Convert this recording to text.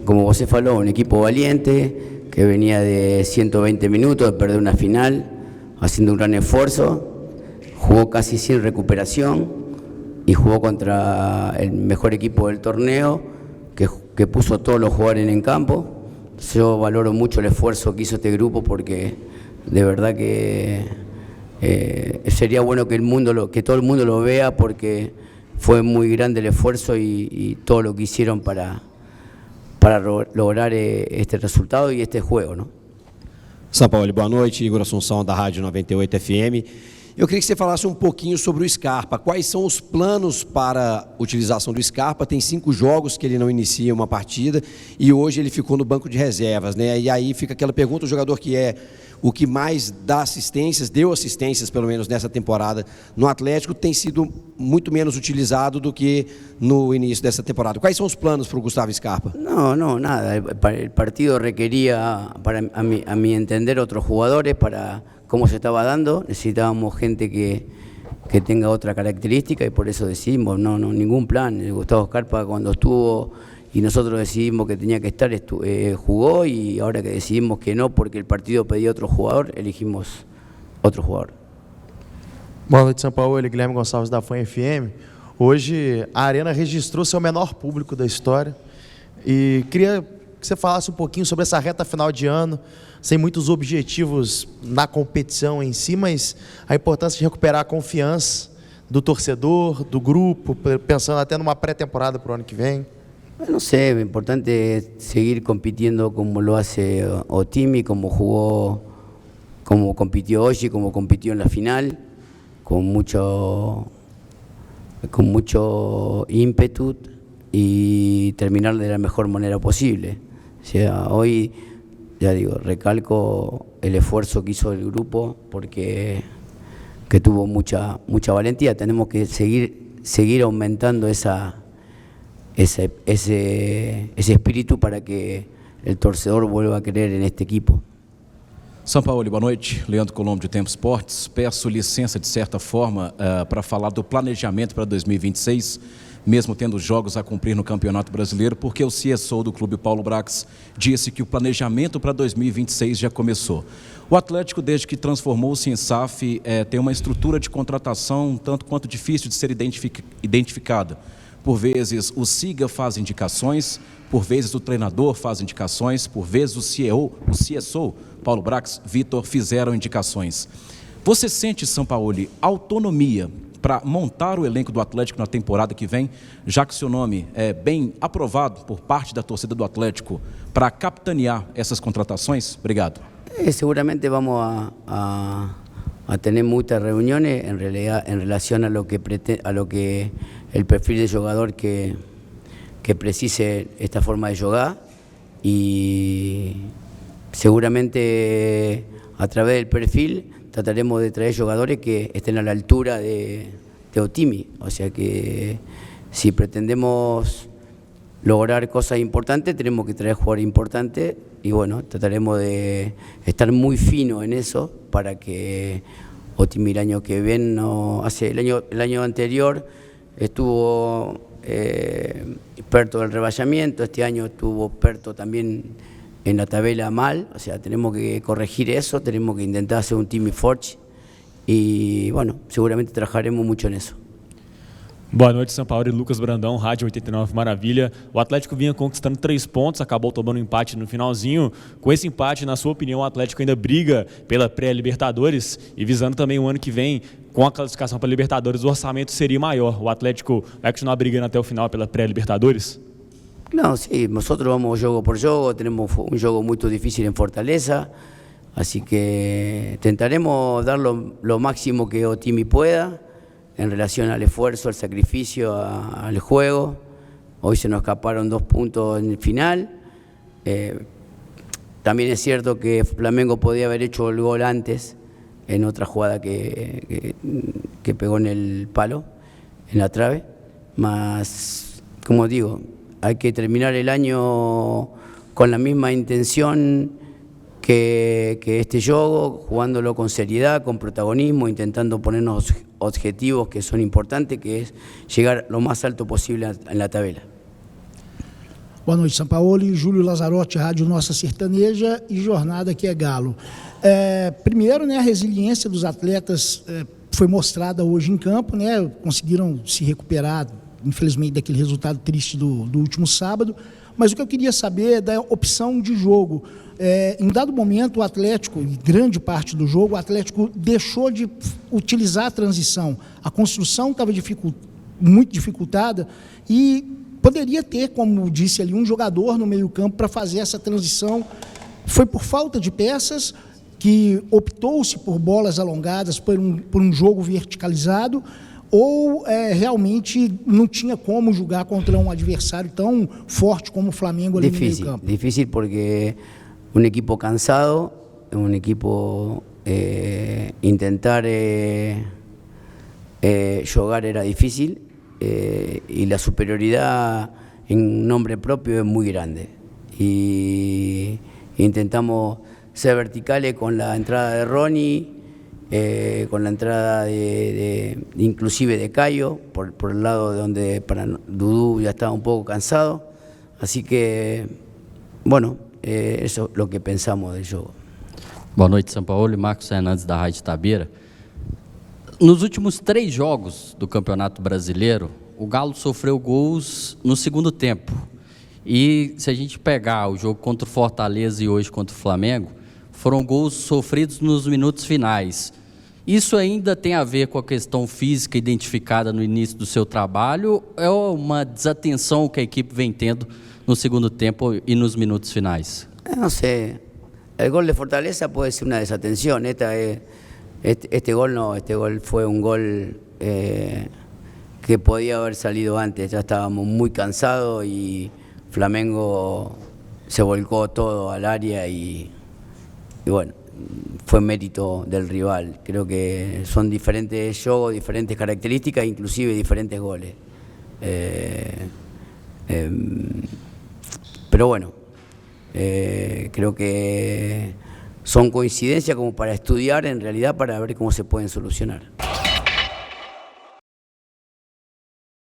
como você falou, un equipo valiente, que venía de 120 minutos de perder una final, haciendo un gran esfuerzo, jugó casi sin recuperación y jugó contra el mejor equipo del torneo, que puso a todos los jugadores en campo. Yo valoro mucho el esfuerzo que hizo este grupo porque de verdad que sería bueno que todo el mundo lo vea porque fue muy grande el esfuerzo y todo lo que hicieron para lograr este resultado e este juego, ¿no? Sampaoli, boa noite. Igor Assunção, da Rádio 98 FM. Eu queria que você falasse um pouquinho sobre o Scarpa. Quais são os planos para a utilização do Scarpa? Tem 5 jogos que ele não inicia uma partida e hoje ele ficou no banco de reservas, né? E aí fica aquela pergunta, o jogador que é o que mais dá assistências, deu assistências pelo menos nessa temporada no Atlético, tem sido muito menos utilizado do que no início dessa temporada. Quais são os planos para o Gustavo Scarpa? No, nada. El partido requería, a mi entender, otros jugadores para cómo se estaba dando. Necesitábamos gente que tenga otra característica y por eso decidimos, no, ningún plan. Gustavo Scarpa cuando estuvo y nosotros decidimos que tenía que estar, jugó, y ahora que decidimos que no porque el partido pedía otro jugador, elegimos otro jugador. Boa noite, Sampaoli, Guilherme Gonçalves da FAN FM. Hoje a Arena registrou seu menor público da história e queria que você falasse um pouquinho sobre essa reta final de ano, sem muitos objetivos na competição em si, mas a importância de recuperar a confiança do torcedor, do grupo, pensando até numa pré-temporada para o ano que vem. No sé, lo importante es seguir compitiendo como lo hace Otimi, como compitió hoy, como compitió en la final, con mucho ímpetu y terminar de la mejor manera posible. O sea, hoy, ya digo, recalco el esfuerzo que hizo el grupo porque que tuvo mucha valentía. Tenemos que seguir aumentando ese espírito para que el torcedor vuelva a creer en este equipo. Sampaoli, boa noite. Leandro Colombo, de Tempo Esportes. Peço licença, de certa forma, para falar do planejamento para 2026, mesmo tendo jogos a cumprir no Campeonato Brasileiro, porque o CSO do Clube Paulo Brax disse que o planejamento para 2026 já começou. O Atlético, desde que transformou-se em SAF, tem uma estrutura de contratação tanto quanto difícil de ser identificada. Por vezes o SIGA faz indicações, por vezes o treinador faz indicações, por vezes o CSO, Paulo Brax, Vitor, fizeram indicações. Você sente, Sampaoli, autonomia para montar o elenco do Atlético na temporada que vem, já que seu nome é bem aprovado por parte da torcida do Atlético para capitanear essas contratações? Obrigado. Seguramente vamos a tener muchas reuniones en relación a lo que el perfil de jugador que precise esta forma de jugar, y seguramente a través del perfil trataremos de traer jugadores que estén a la altura de Otimi. O sea que si pretendemos lograr cosas importantes tenemos que traer jugadores importantes y bueno, trataremos de estar muy fino en eso para que Otimi el año que viene, el año anterior estuvo Perto del rebajamiento, este año estuvo Perto también en la tabela mal, o sea, tenemos que corregir eso, tenemos que intentar hacer un team forte y bueno, seguramente trabajaremos mucho en eso. Boa noite, Sampaoli, Lucas Brandão, Rádio 89 Maravilha. O Atlético vinha conquistando 3 pontos, acabou tomando um empate no finalzinho. Com esse empate, na sua opinião, o Atlético ainda briga pela pré-Libertadores e visando também o ano que vem, com a classificação para a Libertadores, o orçamento seria maior. O Atlético vai continuar brigando até o final pela pré-Libertadores? No, sí, nosotros vamos juego por juego, tenemos un juego muy difícil en Fortaleza, así que intentaremos dar lo máximo que Otimi pueda en relación al esfuerzo, al sacrificio, al juego. Hoy se nos escaparon 2 puntos en el final. También es cierto que Flamengo podía haber hecho el gol antes en otra jugada que pegó en el palo, en la trave. Más, como digo, hay que terminar el año con la misma intención que este juego, jugándolo con seriedad, con protagonismo, intentando ponernos objetivos que son importantes, que es llegar lo más alto posible en la tabela. Boa noite, Sampaoli. Júlio Lazzarotti, Rádio Nossa Sertaneja e Jornada que é Galo. Primeiro, né, a resiliência dos atletas foi mostrada hoje em campo, né, conseguiram se recuperar, infelizmente, daquele resultado triste do último sábado. Mas o que eu queria saber é da opção de jogo. Em dado momento, o Atlético, em grande parte do jogo, o Atlético deixou de utilizar a transição. A construção estava muito dificultada e poderia ter, como disse ali, um jogador no meio-campo para fazer essa transição. Foi por falta de peças que optou-se por bolas alongadas, por um jogo verticalizado, ou realmente não tinha como jogar contra um adversário tão forte como o Flamengo ali no meio-campo? Difícil porque un equipo cansado, un equipo intentar jugar era difícil y la superioridad en nombre propio es muy grande. Y intentamos ser verticales con la entrada de Ronnie, con la entrada inclusive de Caio, por el lado de donde para Dudú ya estaba un poco cansado. Así que, bueno, eso es lo que pensamos del jogo. Boa noite, Sampaoli. Marcos Fernandes, da Rádio Tabira. Nos últimos 3 jogos do Campeonato Brasileiro, o Galo sofreu gols no segundo tempo. E se a gente pegar o jogo contra o Fortaleza e hoje contra o Flamengo, foram gols sofridos nos minutos finais. Isso ainda tem a ver com a questão física identificada no início do seu trabalho? É uma desatenção que a equipe vem tendo no segundo tempo y nos minutos finales? No sé, el gol de Fortaleza puede ser una desatención. Este gol fue un gol que podía haber salido antes. Ya estábamos muy cansados y Flamengo se volcó todo al área y bueno, fue mérito del rival. Creo que son diferentes juegos, diferentes características, inclusive diferentes goles. Pero bueno, creo que son coincidencias como para estudiar en realidad para ver cómo se pueden solucionar.